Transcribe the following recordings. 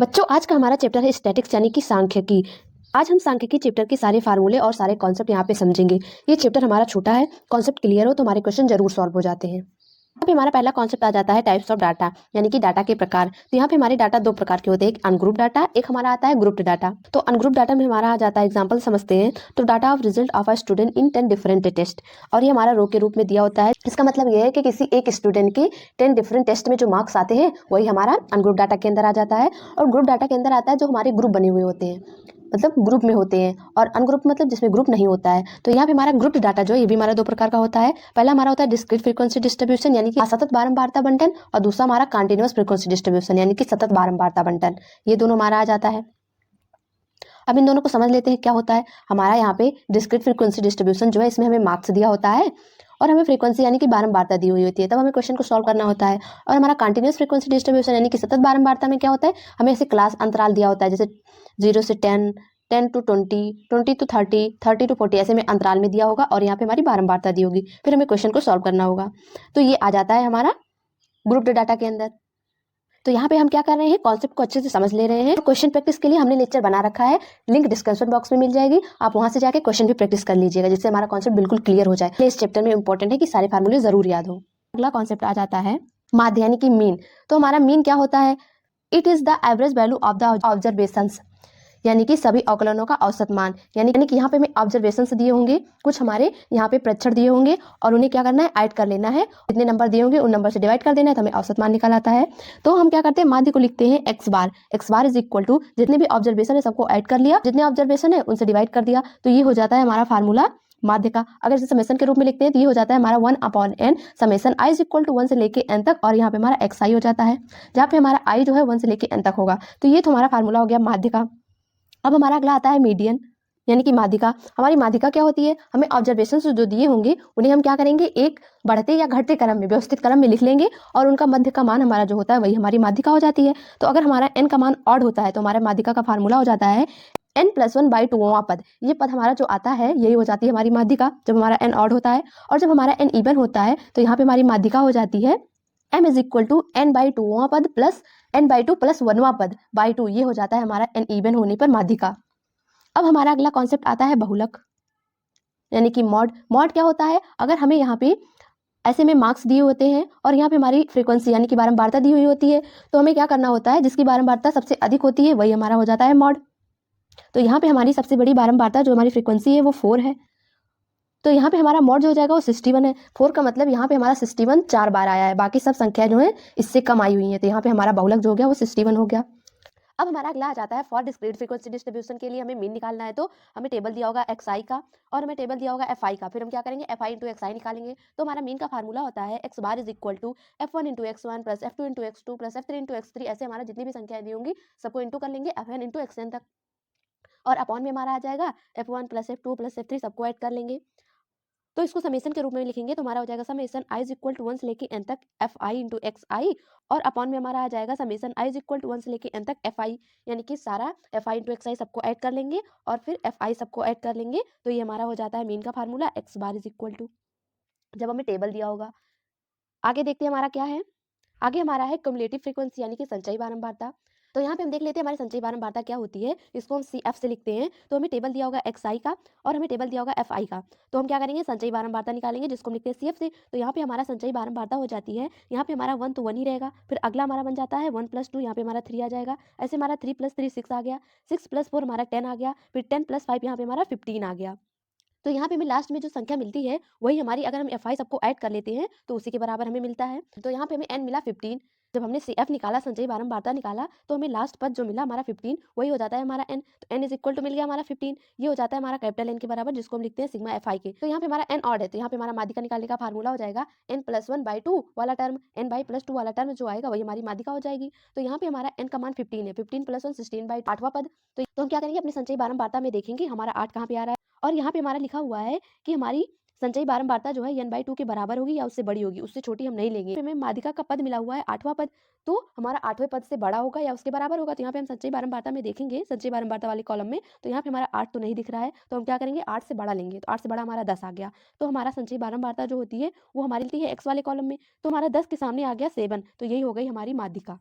बच्चों, आज का हमारा चैप्टर है स्टैटिक्स यानी कि सांख्यिकी। आज हम सांख्यिकी चैप्टर के सारे फार्मूले और सारे कॉन्सेप्ट यहाँ पे समझेंगे। ये चैप्टर हमारा छोटा है, कॉन्सेप्ट क्लियर हो तो हमारे क्वेश्चन जरूर सॉल्व हो जाते हैं। यहाँ पे हमारा पहला कॉन्सेप्ट आ जाता है टाइप्स ऑफ डाटा, यानी कि डाटा के प्रकार। तो यहाँ पे हमारे डाटा दो प्रकार के होते हैं, एक अनग्रुप डाटा, एक हमारा आता है ग्रुप्ड डाटा। तो अनग्रुप डाटा में हमारा आ जाता है, एग्जांपल समझते हैं। तो data of result of a student in 10 different test, और ये हमारा रो के रूप में दिया होता है। इसका मतलब ये है कि किसी एक स्टूडेंट के 10 डिफरेंट टेस्ट में जो मार्क्स आते हैं वही हमारा अनग्रुप डाटा के अंदर आ जाता है। और ग्रुप डाटा के अंदर आता है जो हमारे ग्रुप बने हुए होते हैं, मतलब ग्रुप में होते हैं, और अनग्रुप मतलब जिसमें ग्रुप नहीं होता है। तो यहाँ पे हमारा ग्रुप डाटा जो है ये भी हमारा दो प्रकार का होता है। पहला हमारा होता है डिस्क्रीट फ्रीक्वेंसी डिस्ट्रीब्यूशन, यानी कि सतत बारंबारता बंटन, और दूसरा हमारा कंटीन्यूअस फ्रीक्वेंसी डिस्ट्रीब्यूशन, यानी कि सतत बारंबारता बंटन। ये दोनों हमारा आ जाता है। अब इन दोनों को समझ लेते हैं क्या होता है। हमारा यहाँ पे डिस्क्रीट फ्रीक्वेंसी डिस्ट्रीब्यूशन जो है, इसमें हमें मार्क्स दिया होता है और हमें फ्रीक्वेंसी यानी कि बारंबारता दी हुई होती है, तब हमें क्वेश्चन को सॉल्व करना होता है। और हमारा कंटीन्यूअस फ्रीक्वेंसी डिस्ट्रीब्यूशन यानी कि सतत बारंबारता में क्या होता है, हमें ऐसे क्लास अंतराल दिया होता है, जैसे 0 से 10, 10 to 20, 20 to 30, 30 to 40, ऐसे में अंतराल में दिया होगा और यहाँ पे हमारी बारंबारता दी होगी, फिर हमें क्वेश्चन को सॉल्व करना होगा। तो ये आ जाता है हमारा ग्रुप्ड डाटा के अंदर। तो यहाँ पे हम क्या कर रहे हैं, कॉन्सेप्ट को अच्छे से समझ ले रहे हैं। तो क्वेश्चन प्रैक्टिस के लिए हमने लेक्चर बना रखा है, लिंक डिस्क्रिप्शन बॉक्स में मिल जाएगी, आप वहां से जाके क्वेश्चन भी प्रैक्टिस कर लीजिएगा, जिससे हमारा कॉन्सेप्ट बिल्कुल क्लियर हो जाए। इस चैप्टर में इंपॉर्टेंट है कि सारे फार्मूले जरूर याद हो। अगला कॉन्सेप्ट आ जाता है माध्य यानी कि मीन। तो हमारा मीन क्या होता है, it is the average value of the observations, यानी कि सभी अवकलनों का औसत मान। यानी कि यहाँ पे हमें ऑब्जर्वेशंस दिए होंगे, कुछ हमारे यहाँ पे प्रेक्षण दिए होंगे, और उन्हें क्या करना है, ऐड कर लेना है। जितने नंबर दिए होंगे उन नंबर से डिवाइड कर देना है, तो हमें औसत मान निकल आता है। तो हम क्या करते हैं, माध्य को लिखते हैं x bar. X bar is equal to जितने भी ऑब्जर्वेशन है सबको ऐड कर लिया, जितने ऑब्जर्वेशन है उनसे डिवाइड कर दिया, तो ये हो जाता है हमारा फार्मूला माध्य का। अगर इसे समेशन के रूप में लिखते हैं तो ये हो जाता है हमारा 1/n summation i is equal to 1 से लेके n तक, और यहाँ पे हमारा एक्स आई हो जाता है, जहाँ पे हमारा i जो है 1 से लेके n तक होगा। तो ये तो हमारा फार्मूला हो गया माध्य का। अब हमारा अगला आता है मीडियन, यानी कि माध्यिका। हमारी माध्यिका क्या होती है, हमें ऑब्जर्वेशंस जो दिए होंगे उन्हें हम क्या करेंगे, एक बढ़ते या घटते क्रम में, व्यवस्थित क्रम में लिख लेंगे, और उनका मध्य का मान हमारा जो होता है वही हमारी माध्यिका हो जाती है। तो अगर हमारा n का मान ऑड होता है तो हमारे माध्यिका का फार्मूला हो जाता है n+1/2वां पद। ये पद हमारा जो आता है यही हो जाती है हमारी माध्यिका, जब हमारा n ऑड होता है। और जब हमारा n इवन होता है तो यहाँ पे हमारी माध्यिका हो जाती है m इज इक्वल टू n/2वां पद प्लस n/2 प्लस 1वां पद बाई 2। ये हो जाता है हमारा n इवन होने पर माध्यिका। अब हमारा अगला कॉन्सेप्ट आता है बहुलक, यानी कि मॉड। मॉड क्या होता है, अगर हमें यहाँ पे ऐसे में मार्क्स दिए होते हैं और यहाँ पे हमारी फ्रीक्वेंसी यानी कि बारंबारता दी हुई होती है, तो हमें क्या करना होता है, जिसकी बारंबारता सबसे अधिक होती है वही हमारा हो जाता है मॉड। तो यहाँ पे हमारी सबसे बड़ी बारंबारता जो हमारी फ्रीक्वेंसी है वो 4 है, तो यहाँ पे हमारा मॉड जो हो जाएगा वो 61 है। 4 का मतलब यहाँ पे हमारा 61 4 बार आया है, बाकी सब संख्या जो है इससे कम आई हुई है, तो यहाँ पे हमारा बहुलक जो हो गया वो 61 हो गया। अब हमारा अगला आ जाता है फॉर डिस्क्रीट फ्रीक्वेंसी डिस्ट्रीब्यूशन के लिए हमें मीन निकालना है। तो हमें टेबल दिया होगा एक्स आई का और हमें टेबल दिया होगा एफ आई का, फिर हम क्या करेंगे, f i into x i निकालेंगे। तो हमारा मीन का फार्मूला होता है x bar is equal to F1 into x1 plus F2 into x2 plus F3 into x3। ऐसे हमारा जितनी भी संख्याएं दी होंगी सबको इंटू कर लेंगे Fn इंटू xn तक, और अपॉन में हमारा आ जाएगा F1 plus F2 plus F3 सबको ऐड कर लेंगे। तो इसको समेशन के रूप में लिखेंगे तो हमारा हो जाएगा summation i is equal to 1 से लेके n तक f i into x i, और अपॉन में हमारा आ जाएगा summation i is equal to 1 से लेके n तक एफ आई, यानी कि सारा एफ आई इंटू एक्स आई सबको ऐड कर लेंगे और फिर एफ आई सबको ऐड कर लेंगे। तो ये हमारा हो जाता है मीन का formula x bar is equal to, जब हमें टेबल दिया होगा। आगे देखते हैं हमारा क्या है, आगे हमारा है क्युमुलेटिव फ्रीक्वेंसी यानी कि संचयी बारंबारता। तो यहाँ पे हम देख लेते हैं हमारी संचयी बारंबारता क्या होती है, इसको हम सी एफ से लिखते हैं। तो हमें टेबल दिया होगा एक्स आई का और हमें टेबल दिया होगा एफ आई का, तो हम क्या करेंगे, संचयी बारंबारता निकालेंगे जिसको हम लिखते हैं सी एफ से। तो यहाँ पे हमारा संचयी बारंबारता हो जाती है, यहाँ पे हमारा 1 तो 1 ही रहेगा, फिर अगला हमारा बन जाता है 1 + 2, यहाँ पे हमारा 3 आ जाएगा। ऐसे हमारा 3 + 3 6 आ गया, 6 + 4 हमारा 10 आ गया, फिर 10 + 5 यहाँ पे हमारा 15 आ गया। तो यहाँ पे हमें लास्ट में जो संख्या मिलती है वही हमारी, अगर हम एफ आई सबको ऐड कर लेते हैं तो उसी के बराबर हमें मिलता है। तो यहाँ पे हमें n मिला 15। जब हमने सी एफ निकाला, संचयी बारंबारता निकाला, तो हमें लास्ट पद जो मिला हमारा 15 वही हो जाता है हमारा n। तो n इज इक्वल टू मिल गया हमारा 15, ये हो जाता है हमारा कैपिटल N के बराबर, जिसको हम लिखते हैं सिग्मा एफ आई के। तो यहाँ पे हमारा n ऑड है, तो यहाँ पे हमारा माध्यिका निकालने का फार्मूला हो जाएगा n+1/2 वाला टर्म, n/+2 वाला टर्म जो आएगा वही हमारी माध्यिका हो जाएगी। तो यहाँ पे हमारा n का मान 15 है, 15 + 1 16/8 8वां पद। तो हम क्या करेंगे, अपनी संचयी बारंबारता में देखेंगे हमारा 8 कहाँ पे आ रहा है, और यहाँ पे हमारा लिखा हुआ है कि हमारी संचयी बारंबारता जो है n/2 के बराबर होगी या उससे बड़ी होगी, उससे छोटी हम नहीं लेंगे। हमें माध्यिका का पद मिला हुआ है 8वां पद, तो हमारा 8वें पद से बड़ा होगा या उसके बराबर होगा। तो यहाँ पे हम संचयी बारंबारता में देखेंगे, संचयी बारंबारता वाले कॉलम में, तो यहाँ पे हमारा 8 तो नहीं दिख रहा है, तो हम क्या करेंगे, 8 से बड़ा लेंगे। तो 8 से बड़ा हमारा 10 आ गया, तो हमारा संचयी बारंबारता जो होती है वो हमारी मिलती है x वाले कॉलम में, तो हमारा 10 के सामने आ गया 7, तो यही हो गई हमारी माध्यिका।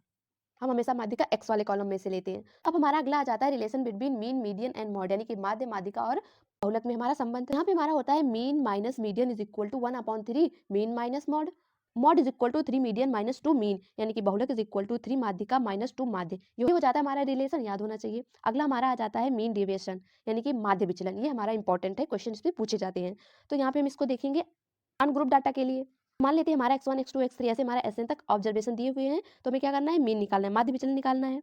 हम हमेशा माध्यिका एक्स वाले कॉलम में से लेते हैं। अब हमारा अगला आ जाता है relation between mean, median and mod, यानी कि माध्य, माध्यिका और बहुलक में हमारा संबंध। यहाँ पे हमारा होता है mean minus median is equal to 1/3 mean minus mode, mode is equal to 3 median minus 2 mean, यानी कि बहुलक इज इक्वल टू 3 माध्यिका माइनस 2 माध्य। ये हो जाता है हमारा रिलेशन, याद होना चाहिए। अगला हमारा आ जाता है मीन डेविएशन, यानी कि माध्य विचलन। ये हमारा इंपॉर्टेंट है, क्वेश्चन इसमें पूछे जाते हैं। तो यहाँ पे हम इसको देखेंगे अनग्रुप डाटा के लिए। मान लेते हैं हमारा x1 x2 x3 ऐसे हमारा Sn तक ऑब्जर्वेशन दिए हुए हैं, तो हमें क्या करना है, मीन निकालना है, माध्य विचलन निकालना है।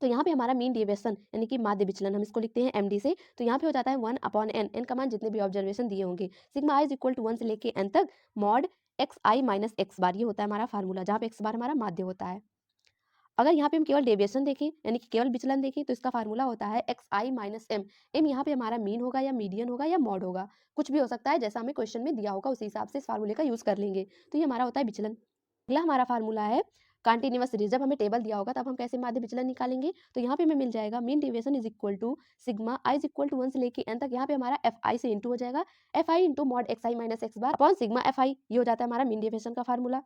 तो यहाँ पे हमारा मीन डेविएशन यानी कि माध्य विचलन हम इसको लिखते हैं md से। तो यहाँ पे हो जाता है 1/n, n का मान जितने भी ऑब्जर्वेशन दिए होंगे, sigma i is equal to 1 से लेके n तक mod x i minus x bar, ये होता है हमारा फार्मूला, जहाँ पे एक्स बार हमारा माध्य होता है। अगर यहाँ पे हम केवल डेविएशन देखें यानी कि केवल विचलन देखें, तो इसका फार्मूला होता है x i minus M. M यहाँ पे हमारा मीन होगा या मीडियन होगा या मॉड होगा, कुछ भी हो सकता है, जैसा हमें क्वेश्चन में दिया होगा उसी हिसाब से इस फार्मूले का यूज कर लेंगे। तो ये हमारा होता है विचलन। अगला हमारा फार्मूला है कंटिन्यूअस सीरीज। जब हमें टेबल दिया होगा तब हम कैसे माध्य विचलन निकालेंगे, तो यहाँ पे हमें मिल जाएगा mean deviation is equal to sigma i is equal to 1 से लेके n तक, यहाँ पे हमारा एफ आई से इंटू हो जाएगा, F i into mod x i minus x bar upon sigma f आई। ये हो जाता है हमारा मीन डेविएशन का फार्मूला,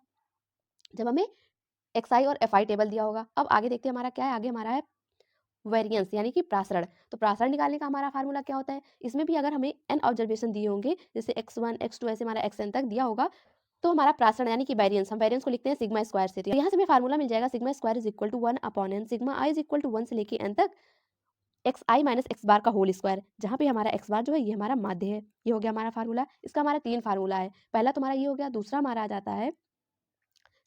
जब हमें एक्स आई और एफ आई टेबल दिया होगा। अब आगे देखते हैं हमारा क्या है, आगे हमारा है वेरिएंस यानी कि प्रासरण। तो प्रासरण निकालने का हमारा फार्मूला क्या होता है, इसमें भी अगर हमें n ऑब्जर्वेशन दिए होंगे, जैसे x1 x2 ऐसे हमारा xn तक दिया होगा, तो हमारा प्रासरण यानी कि वेरिएंस, हम वेरिएंस को लिखते हैं सिग्मा स्क्वायर से। तो यहाँ से हमें फार्मूला मिल जाएगा sigma square is equal to 1/n, sigma i is equal to 1 से लेके n तक x i minus x bar का होल स्क्वायर, जहाँ पे हमारा एक्स बार जो है ये हमारा माध्य है। ये हो गया हमारा फार्मूला। इसका हमारा 3 फार्मूला है, पहला तुम्हारा ये हो गया, दूसरा हमारा आ जाता है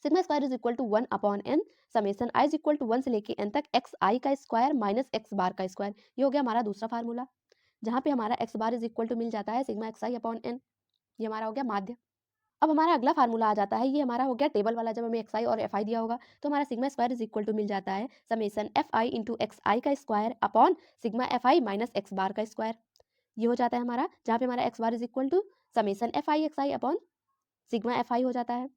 sigma square is equal to 1/n summation i is equal to 1 से लेके n तक एक्स आई का स्क्वायर माइनस एक्स बार का स्क्वायर। ये हो गया हमारा दूसरा फार्मूला, जहाँ पे हमारा x bar is equal to मिल जाता है sigma x i upon n. ये हमारा हो गया माध्य। अब हमारा अगला फार्मूला आ जाता है, ये हमारा हो गया टेबल वाला, जब हमें एक्स आई और एफ आई दिया होगा तो हमारा sigma square is equal to मिल जाता है summation f i into x i का square upon sigma f i minus x bar का स्क्वायर। ये हो जाता है हमारा, जहाँ पे हमारा x bar is equal to summation f i x i upon sigma f i हो जाता है।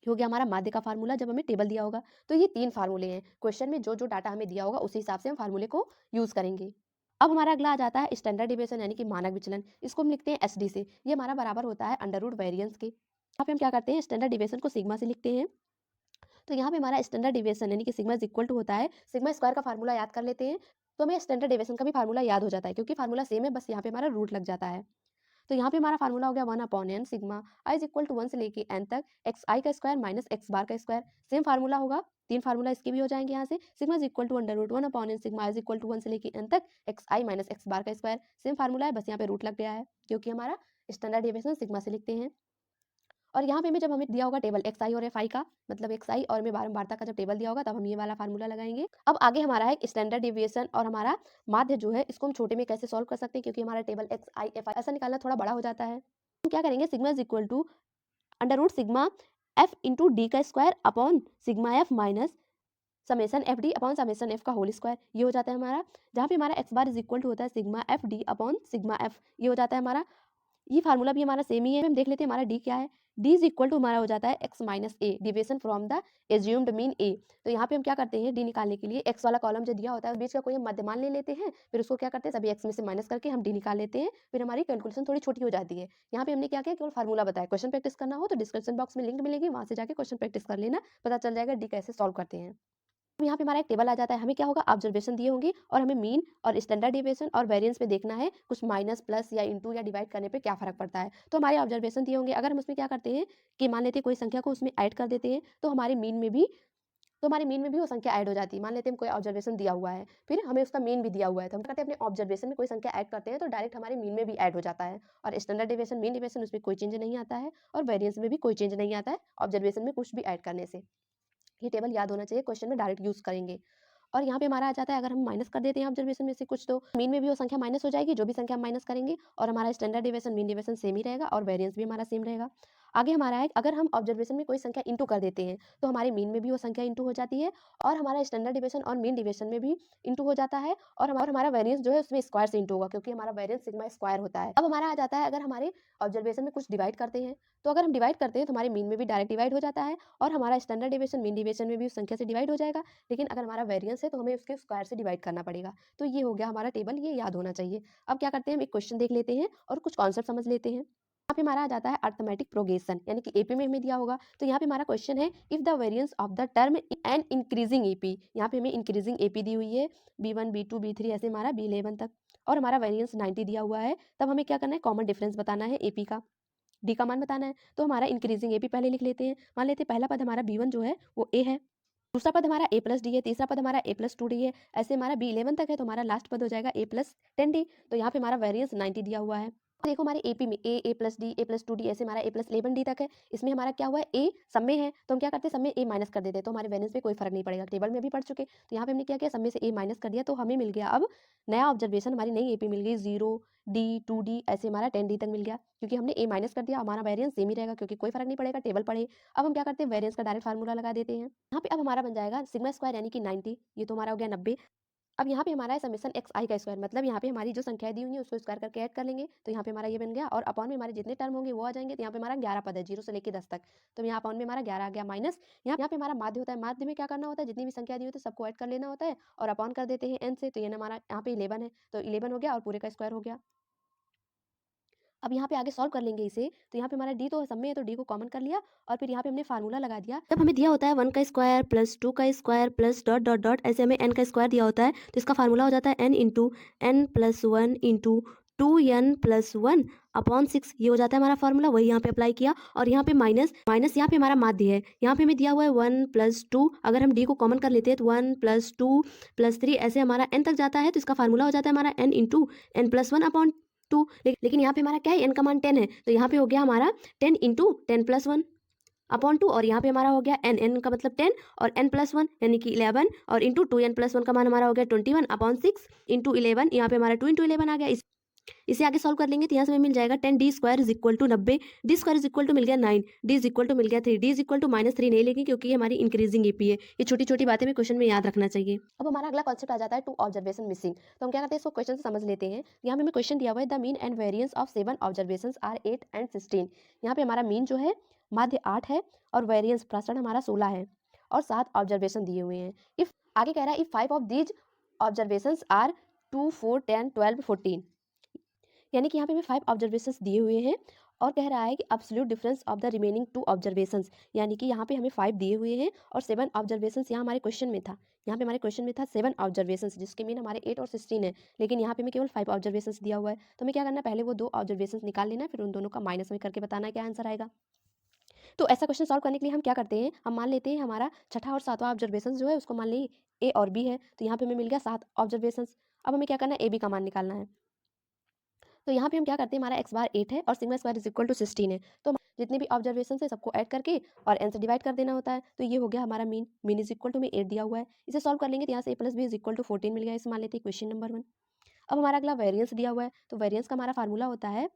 हो गया हमारा माध्य का फार्मूला, जब हमें टेबल दिया होगा। तो ये 3 फार्मूले हैं, क्वेश्चन में जो जो डाटा हमें दिया होगा उसी हिसाब से हम फार्मूले को यूज करेंगे। अब हमारा अगला आ जाता है स्टैंडर्ड डिविएशन यानी कि मानक विचलन। इसको हम लिखते हैं एसडी से। ये हमारा बराबर होता है अंडर रूट वेरिएंस के। यहाँ पे हम क्या करते हैं, स्टैंडर्ड डिविएशन को सिग्मा से लिखते हैं। तो यहाँ पे हमारा स्टैंडर्ड डिविएशन यानी कि सिग्मा इज इक्वल टू होता है सिग्मा स्क्वायर का फार्मूला याद कर लेते हैं, तो हमें स्टैंडर्ड डिविएशन का भी फार्मूला याद हो जाता है, क्योंकि फार्मूला सेम है, बस यहाँ पे हमारा रूट लग जाता है। तो यहाँ पे हमारा फार्मूला हो गया 1/n sigma i is equal to 1 से लेके n तक एक्स आई का स्क्वायर माइनस एक्स बार का स्क्वायर। सेम फार्मूला होगा, 3 फार्मूला इसके भी हो जाएंगे यहाँ से। Sigma is equal to under root 1/n sigma i is equal to 1 से लेके n तक x i minus x bar का स्क्वायर। सेम फार्मूला है, बस यहाँ पे रूट लग गया है, क्योंकि हमारा स्टैंडर्ड डेविएशन सिग्मा से लिखते हैं। और यहाँ पे जब हमें दिया होगा टेबल एक्स आई और एफ आई का, मतलब एक्स आई और में बारंबारता का जब टेबल दिया होगा, तब हम ये वाला फार्मूला लगाएंगे। अब आगे हमारा है स्टैंडर्ड डिविएशन और हमारा माध्य जो है, इसको हम छोटे में कैसे सॉल्व कर सकते हैं, क्योंकि हमारा table x I F I ऐसा निकालना थोड़ा बड़ा हो जाता है। हम क्या करेंगे, sigma is equal to under root sigma f into d का square upon sigma f minus summation f d upon summation f का होल स्क्वायर। ये हो जाता है हमारा, जहाँ पे हमारा x bar is equal to होता है sigma f d upon sigma f. ये हो जाता है हमारा, ये फार्मूला भी हमारा सेम ही है। हम देख लेते हैं हमारा डी क्या है। डी इज इक्वल टू हमारा हो जाता है x minus A deviation from the assumed mean A. तो यहाँ पे हम क्या करते हैं, डी निकालने के लिए एक्स वाला कॉलम जो दिया होता है बीच का कोई हम मध्यमान ले लेते हैं, फिर उसको क्या करते हैं सभी एक्स में से माइनस करके हम डी निकाल लेते हैं, फिर हमारी कैलकुलेशन थोड़ी छोटी हो जाती है। यहाँ पे हमने क्या किया, केवल फार्मूला बताया। क्वेश्चन प्रैक्टिस करना हो तो डिस्क्रिप्शन बॉक्स में लिंक मिलेगी, वहां से जाके क्वेश्चन प्रैक्टिस कर लेना, पता चल जाएगा डी कैसे सॉल्व करते हैं। यहाँ पे हमारा एक टेबल आ जाता है, हमें क्या होगा, ऑब्जर्वेशन दिए होंगे और हमें मीन और स्टैंडर्ड डिविएशन और वेरिएंस पे देखना है कुछ माइनस प्लस या इंटू या डिवाइड करने पे क्या फर्क पड़ता है। तो हमारे ऑब्जर्वेशन दिए होंगे, अगर हम उसमें क्या करते हैं कि मान लेते हैं कोई संख्या को उसमें ऐड कर देते हैं, तो हमारे मीन में भी वो संख्या ऐड हो जाती है। मान लेते हैं कोई ऑब्जर्वेशन दिया हुआ है, फिर हमें उसका मीन भी दिया हुआ है, तो हम कहते हैं अपने ऑब्जर्वेशन में कोई संख्या ऐड करते हैं तो डायरेक्ट हमारे मीन में भी ऐड हो जाता है। और स्टैंडर्ड डिविएशन मीन डिविएशन उसमें कोई चेंज नहीं आता है, और वेरिएंस में भी कोई चेंज नहीं आता है ऑब्जर्वेशन में कुछ भी ऐड करने से। ये टेबल याद होना चाहिए, क्वेश्चन में डायरेक्ट यूज करेंगे। और यहाँ पे हमारा आ जाता है, अगर हम माइनस कर देते हैं ऑब्जर्वेशन में से कुछ, तो मीन में भी वो संख्या माइनस हो जाएगी, जो भी संख्या हम माइनस करेंगे, और हमारा standard deviation mean deviation same ही रहेगा और वेरिएंस भी हमारा सेम रहेगा। आगे हमारा है, अगर हम ऑब्जर्वेशन में कोई संख्या इंटू कर देते हैं तो हमारे मीन में भी वो संख्या इंटू हो जाती है, और हमारा स्टैंडर्ड डिविएशन और मीन डिविएशन में भी इंटू हो जाता है, और हमारा वेरिएंस जो है उसमें स्क्वायर से इंटू होगा, क्योंकि हमारा वेरिएंस सिग्मा स्क्वायर होता है। अब हमारा आ जाता है, अगर हमारे ऑब्जर्वेशन में कुछ डिवाइड करते हैं, तो अगर हम डिवाइड करते हैं तो हमारे मीन में भी डायरेक्ट डिवाइड हो जाता है, और हमारा स्टैंडर्ड डिविएशन मीन डिविएशन में भी उस संख्या से डिवाइड हो जाएगा। लेकिन अगर हमारा वेरिएंस है तो हमें उसके स्क्वायर से डिवाइड करना पड़ेगा। तो ये हो गया हमारा टेबल, ये याद होना चाहिए। अब क्या करते हैं, हम एक क्वेश्चन देख लेते हैं और कुछ कॉन्सेप्ट समझ लेते हैं। यहाँ पे हमारा आ जाता है अर्थमेटिक प्रोग्रेशन, यानी कि एपी में हमें दिया होगा। तो यहाँ पे हमारा क्वेश्चन है if the variance of the term and increasing AP, यहाँ पे हमें इंक्रीजिंग एपी दी हुई है B1 B2 B3 ऐसे हमारा B11 तक, और हमारा वेरिएंस 90 दिया हुआ है। तब हमें क्या करना है, कॉमन डिफरेंस बताना है एपी का, डी का मान बताना है। तो हमारा इंक्रीजिंग एपी पहले लिख लेते हैं। मान लेते हैं पहला पद हमारा B1 जो है वो ए है, दूसरा पद हमारा A+D है, तीसरा पद हमारा A+2D है, ऐसे हमारा B11 तक है। तो हमारा लास्ट पद हो जाएगा A+10D। तो यहाँ पे हमारा वेरिएंस 90 दिया हुआ है। देखो हमारे एपी में A+D A+2D ऐसे हमारा A+11D तक है। इसमें हमारा क्या हुआ है, ए सब में है, तो हम क्या करते हैं सब में ए माइनस कर देते हैं, तो हमारे वेरिएंस पे कोई फर्क नहीं पड़ेगा, टेबल में भी पढ़ चुके। तो यहाँ पे हमने क्या किया, सब में से ए माइनस कर दिया, तो हमें मिल गया अब नया ऑब्जर्वेशन, हमारी नई एपी मिल गई 0D 2D ऐसे हमारा 10D तक मिल गया, क्योंकि हमने ए माइनस कर दिया। हमारा वेरिएंस सेम ही रहेगा क्योंकि कोई फर्क नहीं पड़ेगा, टेबल पढ़े। अब हम क्या करते हैं, वेरिएंस का डायरेक्ट फार्मूला लगा देते हैं। यहाँ पे अब हमारा बन जाएगा सिग्मा स्क्वायर यानी कि 90, ये तो हमारा हो गया 90। अब यहाँ पे हमारा है समेशन एक्स आई का स्क्वायर, मतलब यहाँ पे हमारी जो संख्याएं दी हुई है उसको स्क्वायर करके ऐड कर लेंगे। तो यहाँ पे हमारा ये बन गया, और अपॉन में हमारे जितने टर्म होंगे वो आ जाएंगे। तो यहाँ पे हमारा 11 पद है 0 से लेकर 10 तक, तो यहाँ अपॉन में हमारा 11 आ गया, माइनस यहाँ पे हमारा माध्य होता है। माध्य में क्या करना होता है, जितनी भी संख्या दी होती है सबको ऐड कर लेना होता है और अपॉन कर देते हैं n से। तो ये हमारा यहाँ पे 11 है, तो 11 हो गया और पूरे का स्क्वायर हो गया। अब यहाँ पे आगे सॉल्व कर लेंगे इसे। तो यहाँ पे हमारा डी तो सब में है, तो डी को कॉमन कर लिया और फिर यहाँ पे हमने फार्मूला लगा दिया। तब हमें दिया होता है 1 का स्क्वायर प्लस 2 का square plus dot dot dot, ऐसे हमें n का स्क्वायर दिया होता है। तो इसका फार्मूला हो जाता है n into n plus 1 into 2n plus 1 upon 6, ये हो जाता है हमारा फार्मूला। वही यहाँ पे अप्लाई किया, और यहाँ पे माइनस माइनस यहाँ पे हमारा माध्य है। यहाँ पे हमें दिया हुआ है 1 प्लस 2, अगर हम डी को कॉमन कर लेते हैं तो 1 प्लस 2 प्लस 3 ऐसे हमारा n तक जाता है। तो इसका फार्मूला हो जाता है हमारा n into n plus 1 upon 2। लेकिन यहाँ पे हमारा क्या है, n का मान 10 है, तो यहाँ पे हो गया हमारा 10 इंटू 10 प्लस 1 अपॉन 2, और यहाँ पे हमारा हो गया n का मतलब 10 और n प्लस 1 यानी कि 11 और इंटू 2n प्लस 1 का मान हमारा हो गया 21 अपॉन 6 इंटू 11, यहाँ पे हमारा 2 इंटू 11 आ गया। इसे आगे सॉल्व कर लेंगे तो यहाँ से हमें मिल जाएगा 10d square is equal to 90, d square is equal to मिल गया 9, डी इज इक्वल टू मिल गया 3, डी इज इक्वल टू -3 नहीं लेंगे क्योंकि ये हमारी इंक्रीजिंग एपी है। ये छोटी छोटी बातें भी क्वेश्चन में याद रखना चाहिए। अब हमारा अगला कॉन्सेप्ट आ जाता है 2 ऑब्जर्वेशन मिसिंग। तो हम क्या करते हैं, इसको क्वेश्चन से समझ लेते हैं। यहाँ पे हमें क्वेश्चन दिया हुआ है the mean and variance of 7 observation are 8 and 16। यहाँ पे हमारा मीन जो है माध्य 8 है और वेरिएंस प्रसरण हमारा 16 है और 7 ऑब्जर्वेशन दिए हुए हैं। इफ आगे कह रहा है if 5 of these observations are 2 4 10 12 14, यानी कि यहाँ पे हमें 5 ऑब्जर्वेशंस दिए हुए हैं और कह रहा है कि absolute difference of the remaining 2 observations, यानी कि यहाँ पे हमें 5 दिए हुए हैं और 7 ऑब्जर्वेशंस यहाँ हमारे क्वेश्चन में था। यहाँ पे हमारे क्वेश्चन में था 7 ऑब्जर्वेशंस जिसके मीन हमारे 8 और 16 है, लेकिन यहाँ पे हमें केवल 5 ऑब्जर्वेशंस दिया हुआ है। तो हमें क्या करना है, पहले वो 2 ऑब्जर्वेशंस निकाल लेना है, फिर उन दोनों का माइनस में करके बताना है क्या आंसर आएगा। तो ऐसा क्वेश्चन सॉल्व करने के लिए हम क्या करते हैं, हम मान लेते हैं हमारा छठा और सातवां ऑब्जर्वेशन जो है उसको मान ली ए और बी है, तो यहाँ पे हमें मिल गया 7 ऑब्जर्वेशन। अब हमें क्या करना है, ए बी का मान निकालना है। तो यहाँ पे हम क्या करते हैं, हमारा x बार 8 है और sigma square is equal to 16 है, तो जितने भी ऑब्जर्वेशन है सबको ऐड करके और n से डिवाइड कर देना होता है। तो ये हो गया हमारा mean, mean is equal to में 8 दिया हुआ है। इसे सॉल्व कर लेंगे तो यहाँ से a plus B is equal to 14 मिल गया, इसे मान लेते हैं क्वेश्चन नंबर 1। अब हमारा अगला वेरियंस दिया हुआ है, तो वेरियंस का हमारा फार्मूला होता है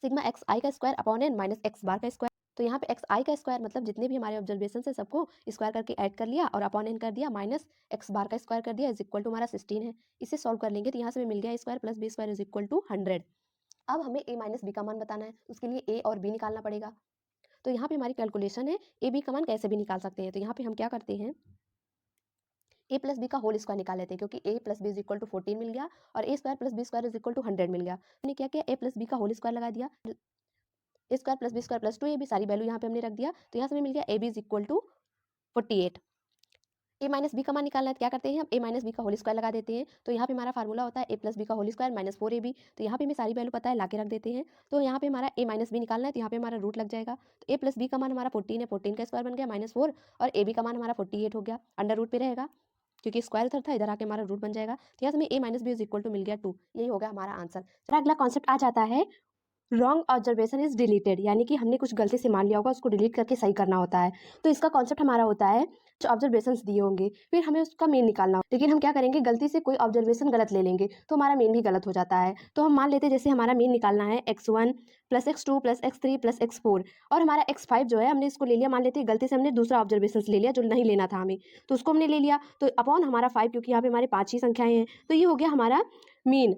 सिग्मा एक्स आई का square upon n minus x bar का स्क्वायर। तो यहाँ पे एक्स आई का स्क्वायर मतलब जितने भी हमारे ऑब्जर्वेशन है सबको स्क्वायर करके ऐड कर लिया और अपॉन एन कर दिया, माइनस एक्स बार का स्क्वायर कर दिया इज इक्वल टू हमारा 16 है। इसे सॉल्व कर लेंगे तो यहाँ से हमें मिल गया square plus B square is equal to 100। अब हमें a माइनस बी का मान बताना है, उसके लिए a और b निकालना पड़ेगा। तो यहाँ पे हमारी कैलकुलेशन है a b का मान कैसे भी निकाल सकते हैं। तो यहाँ पे हम क्या करते हैं, a प्लस बी का होल स्क्वायर निकाल लेते हैं, क्योंकि a plus B is equal to 14 मिल गया और a square plus B square is equal to 100 मिल गया। हमने क्या किया, a प्लस बी का होल स्क्वायर लगा दिया, a square plus B square plus 2 ab सारी वैल्यू यहाँ पे हमने रख दिया। तो यहाँ से हमें मिल गया a b is equal to 48। a minus B का मान निकालना है, क्या करते हैं हम a माइनस बी का होल स्क्वायर लगा देते हैं। तो यहाँ पे हमारा फार्मूला होता है a प्लस बी का होल स्क्वायर माइनस 4ab। तो यहाँ पे हमें सारी वैल्यू पता है, लाके रख देते हैं। तो यहाँ पे हमारा a माइनस बी निकालना है, तो यहाँ पे हमारा रूट लग जाएगा। तो a प्लस बी का मान हमारा 14 है, 14 का स्क्वायर बन गया -4 और a बी का मान हमारा 48 हो गया, अंडर रूट पे रहेगा क्योंकि स्क्वायर इधर था, इधर आके हमारा रूट बन जाएगा। तो यहाँ से हमें a minus b is equal to मिल गया 2, यही होगा हमारा आंसर। फिर अगला कॉन्सेप्ट आ जाता है रॉन्ग ऑब्जर्वेशन इज डिलीटेड, यानी कि हमने कुछ गलती से मान लिया होगा, उसको डिलीट करके सही करना होता है। तो इसका कॉन्सेप्ट हमारा होता है जो ऑब्जर्वेशंस दिए होंगे फिर हमें उसका मेन निकालना हो, लेकिन हम क्या करेंगे, गलती से कोई ऑब्जर्वेशन गलत ले लेंगे तो हमारा मेन भी गलत हो जाता है। तो हम मान लेते हैं जैसे हमारा मेन निकालना है x1 plus x2 plus x3 plus x4 और हमारा x5 जो है हमने इसको ले लिया, मान लेते हैं गलती से हमने दूसरा ऑब्जर्वेशन ले लिया जो नहीं लेना था हमें, तो उसको हमने ले लिया। तो अपॉन हमारा 5, क्योंकि यहाँ पे हमारे 5 ही संख्याएं हैं, तो ये हो गया हमारा मीन।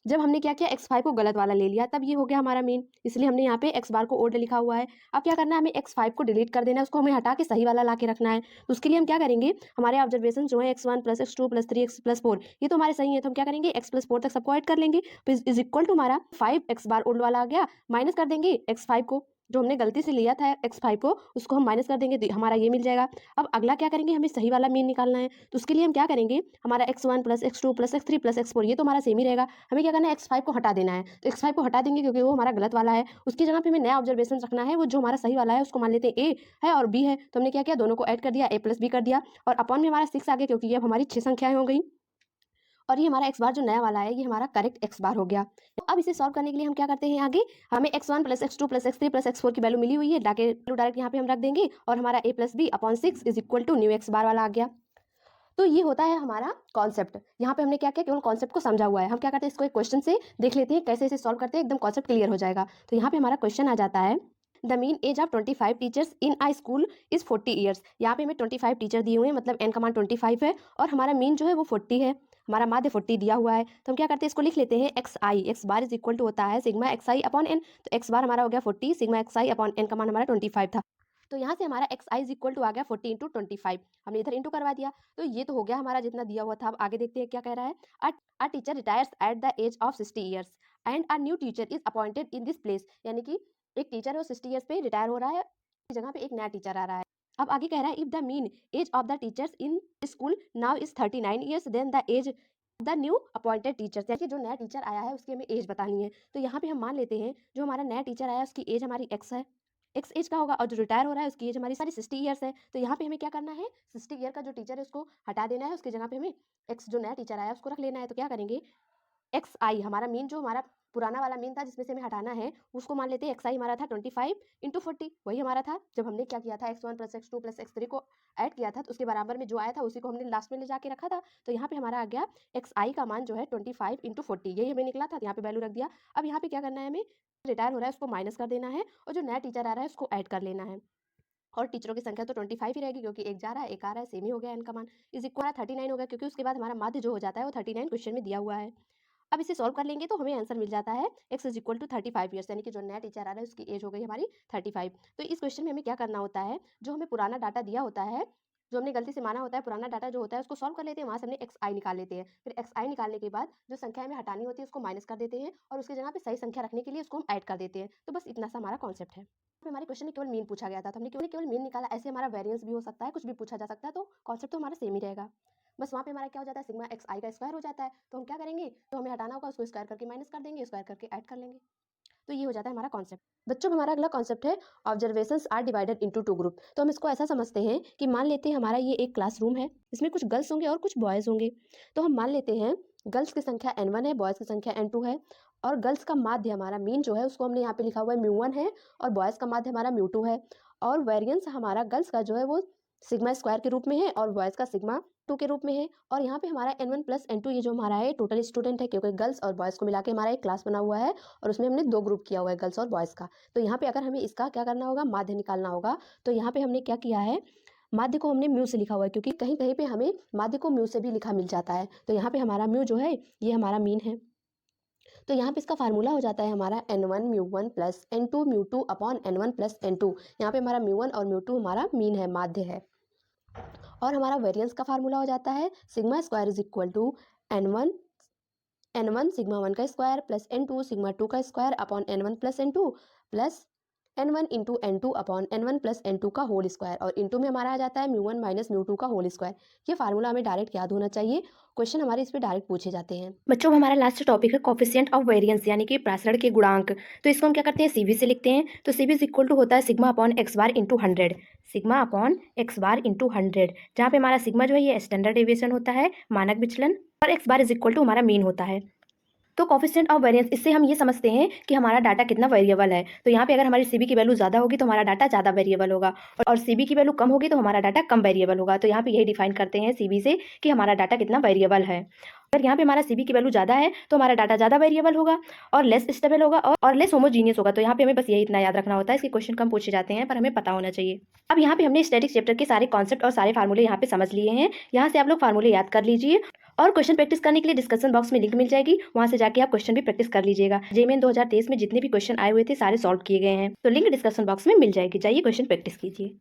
जब हमने क्या किया x5 को गलत वाला ले लिया तब ये हो गया हमारा मीन, इसलिए हमने यहाँ पे x बार को ओल्ड लिखा हुआ है। अब क्या करना है, हमें x5 को डिलीट कर देना है, उसको हमें हटा के सही वाला ला के रखना है। तो उसके लिए हम क्या करेंगे, हमारे ऑब्जर्वेशन जो है x1 plus x2 plus 3 x plus 4 ये तो हमारे सही है, तो हम क्या करेंगे x प्लस 4 तक सबको ऐड कर लेंगे। तो इज इक्वल टू हमारा 5x बार ओल्ड वाला आ गया, माइनस कर देंगे x5 को, जो हमने गलती से लिया था x5 को उसको हम माइनस कर देंगे तो हमारा ये मिल जाएगा। अब अगला क्या करेंगे, हमें सही वाला मीन निकालना है। तो उसके लिए हम क्या करेंगे, हमारा x1 plus x2 plus x3 plus x4 ये तो हमारा सेम ही रहेगा, हमें क्या करना है x5 को हटा देना है। तो x5 को हटा देंगे क्योंकि वो हमारा गलत वाला है, उसकी जगह पे हमें नया ऑब्जर्वेशन रखना है, वो जो हमारा सही वाला है उसको मान लेते हैं a है और b है। तो हमने क्या किया, दोनों को ऐड कर दिया, a प्लस b कर दिया और अपॉन में हमारा 6 आ गया क्योंकि ये अब हमारी 6 संख्याएं हो गई और ये हमारा x बार जो नया वाला है ये हमारा करेक्ट x बार हो गया। तो अब इसे सॉल्व करने के लिए हम क्या करते हैं, आगे हमें x1 plus x2 plus x3 plus x4 की वैल्यू मिली हुई है, डायरेक्ट यहाँ पे हम रख देंगे और हमारा a plus B upon 6 is equal to new x bar वाला आ गया। तो ये होता है हमारा कॉन्सेप्ट। यहाँ पे हमने क्या किया, केवल कॉन्सेप्ट को समझा हुआ है। हम क्या करते हैं, इसको एक क्वेश्चन से देख लेते हैं कैसे इसे सॉल्व करते हैं, एकदम कॉन्सेप्ट क्लियर हो जाएगा। तो यहाँ पे हमारा क्वेश्चन आ जाता है, the mean age of 25 teachers in I school is 40 years. यहाँ पे हमें 25 टीचर दिए हुए हैं, मतलब n का मान 25 है और हमारा मीन जो है वो 40 है, हमारा माध्य 40 दिया हुआ है। तो हम क्या करते हैं, इसको लिख लेते हैं x i, x bar is equal to होता है sigma x i upon n. तो एक्स बार हमारा हो गया 40, sigma x i upon n का मान हमारा 25 था। तो यहाँ से हमारा x i is equal to आ गया 40 इंटू 25, हमने इधर इंटू करवा दिया। तो ये तो हो गया हमारा जितना दिया हुआ था। अब आगे देखते हैं क्या कह रहा है, a teacher retires at the age of 60 years and a new teacher is appointed in this place. यानी कि एक टीचर है वो 60 ईयर्स पे रिटायर हो रहा है, इस जगह पे एक नया टीचर आ रहा है। अब आगे कह रहा है, if the mean age of the teachers in school now is 39 years then the age the new appointed teacher, यानी कि जो नया टीचर आया है उसकी हमें एज बतानी है। तो यहाँ पे हम मान लेते हैं जो हमारा नया टीचर आया है उसकी एज हमारी एक्स है, एक्स एज का होगा, और जो रिटायर हो रहा है उसकी एज हमारी सारी 60 ईयर्स है। तो यहाँ पे हमें क्या करना है, 60 ईयर का जो टीचर है उसको हटा देना है, उसकी जगह पे हमें एक्स जो नया टीचर आया है उसको रख लेना है। तो क्या करेंगे, एक्स आई हमारा मीन जो हमारा पुराना वाला मीन था जिसमें से हमें हटाना है उसको मान लेते हैं, एक्स आई हमारा था 25 इंटू 40, वही हमारा था जब हमने क्या किया था x1 plus x2 plus x3 को ऐड किया था, तो उसके बराबर में जो आया था उसी को हमने लास्ट में ले जाके रखा था। तो यहाँ पे हमारा आ गया एक्स आई का मान जो है 25 इंटू 40, यही हमें निकला था, यहाँ पे वैल्यू रख दिया। अब यहाँ पे क्या करना है, हमें रिटायर हो रहा है उसको माइनस कर देना है और जो नया टीचर आ रहा है उसको ऐड कर लेना है। और टीचरों की संख्या तो 25 ही रहेगी क्योंकि एक जा रहा है एक आ रहा है, सेम ही हो गया एन का मान, इज इक्वल 39 हो गया क्योंकि उसके बाद हमारा माध्य जो हो जाता है वो 39 क्वेश्चन में दिया हुआ है। अब इसे सॉल्व कर लेंगे तो हमें आंसर मिल जाता है x is equal to 35 years, यानी कि जो नया टीचर आ रहा है उसकी एज हो गई हमारी 35। तो इस क्वेश्चन में हमें क्या करना होता है, जो हमें पुराना डाटा दिया होता है, जो हमने गलती से माना होता है, पुराना डाटा जो होता है उसको सॉल्व कर लेते हैं, वहां से हमने एक्स आई निकाल लेते हैं, फिर एक्स आई निकालने के बाद जो संख्या हमें हटानी होती है उसको माइनस कर देते हैं और उसकी जगह पे सही संख्या रखने के लिए उसको हम ऐड कर देते हैं। तो बस इतना सा हमारा कॉन्सेप्ट है। हमारे क्वेश्चन में केवल मीन पूछा गया था, तो हमने केवल मीन निकाला, ऐसे हमारा वेरिएंस भी हो सकता है, कुछ भी पूछा जा सकता है, तो कॉन्सेप्ट तो हमारा सेम ही रहेगा। बस वहाँ पे हमारा क्या हो जाता है, सिग्मा एक्स आई का स्क्वायर हो जाता है। तो हम क्या करेंगे, तो हमें हटाना होगा उसको स्क्वायर करके माइनस कर देंगे, स्क्वायर करके ऐड कर लेंगे। तो ये हो जाता है हमारा कॉन्सेप्ट। बच्चों हमारा अगला कॉन्सेप्ट है observations are divided into two group. तो हम इसको ऐसा समझते हैं कि मान लेते हैं हमारा ये एक क्लासरूम है, इसमें कुछ गर्ल्स होंगे और कुछ बॉयज़ होंगे। तो हम मान लेते हैं गर्ल्स की संख्या n1 है, बॉयज़ की संख्या n2 है और गर्ल्स का माध्य हमारा मीन जो है उसको हमने यहाँ पे लिखा हुआ है μ1 है और बॉयज़ का माध्य हमारा μ2 है और वेरिएंस हमारा गर्ल्स का जो है वो सिग्मा स्क्वायर के रूप में है और बॉयज़ का सिग्मा 2 के रूप में है। और यहाँ पे हमारा n1 प्लस n2 ये जो हमारा है टोटल स्टूडेंट है, क्योंकि गर्ल्स और बॉयज़ को मिला के हमारा एक क्लास बना हुआ है और उसमें हमने 2 ग्रुप किया हुआ है, गर्ल्स और बॉयज़ का। तो यहाँ पे अगर हमें इसका क्या करना होगा, माध्य निकालना होगा। तो यहाँ पे हमने क्या किया है, माध्य को हमने म्यू से लिखा हुआ है क्योंकि कहीं कहीं पे हमें माध्य को म्यू से भी लिखा मिल जाता है। तो यहाँ पे हमारा म्यू जो है ये हमारा मीन है। तो यहाँ पे इसका फार्मूला हो जाता है हमारा n1 μ1 plus n2 μ2 upon n1 plus n2। यहाँ पे हमारा μ1 और μ2 हमारा मीन है, माध्य है। और हमारा वेरिएंस का फार्मूला हो जाता है sigma square is equal to n1 sigma 1 का स्क्वायर प्लस n2 सिग्मा 2 का square upon n1 plus n2 plus n1 into n2 upon n1 plus n2 का होल स्क्वायर और इंटू में हमारा आ जाता है μ1 माइनस μ2 का होल स्क्वायर। ये फार्मूला हमें डायरेक्ट याद होना चाहिए, क्वेश्चन हमारे इस पे डायरेक्ट पूछे जाते हैं। बच्चों हमारा लास्ट टॉपिक है कोफिशिएंट ऑफ वेरिएंस, यानी कि प्रासरण के गुणांक। तो इसको हम क्या करते हैं, सीवी से लिखते हैं। तो सीवी इज इक्वल टू होता है sigma upon x bar into 100, sigma upon x bar into 100, जहाँ पे हमारा सिग्मा जो है ये स्टैंडर्ड डेविएशन होता है, मानक विचलन, और x bar is equal to हमारा मीन होता है। तो कोफिशिएंट ऑफ वेरिएंस, इससे हम ये समझते हैं कि हमारा डाटा कितना वेरिएबल है। तो यहाँ पे अगर हमारी सीबी की वैल्यू ज़्यादा होगी तो हमारा डाटा ज़्यादा वेरिएबल होगा और सीबी की वैल्यू कम होगी तो हमारा डाटा कम वेरिएबल होगा। तो यहाँ पे यही डिफाइन करते हैं सीबी से कि हमारा डाटा कितना वेरिएबल है। अगर यहाँ पे हमारा सीबी की वैल्यू ज़्यादा है तो हमारा डाटा ज़्यादा वेरिएबल होगा और लेस स्टेबल होगा और लेस होमोजीनियस होगा। तो यहाँ पे हमें बस यही इतना याद रखना होता है। इसके क्वेश्चन कम पूछे जाते हैं पर हमें पता होना चाहिए। अब यहाँ पे हमने स्टैटिक चैप्टर के सारे कॉन्सेप्ट और सारे फार्मूले यहाँ पे समझ लिए हैं। यहाँ से आप लोग फार्मूले याद कर लीजिए और क्वेश्चन प्रैक्टिस करने के लिए डिस्कशन बॉक्स में लिंक मिल जाएगी, वहां से जाके आप क्वेश्चन भी प्रैक्टिस कर लीजिएगा। जेईई 2023 में जितने भी क्वेश्चन आए हुए थे सारे सॉल्व किए गए हैं, तो लिंक डिस्कशन बॉक्स में मिल जाएगी, जाइए क्वेश्चन प्रैक्टिस कीजिए।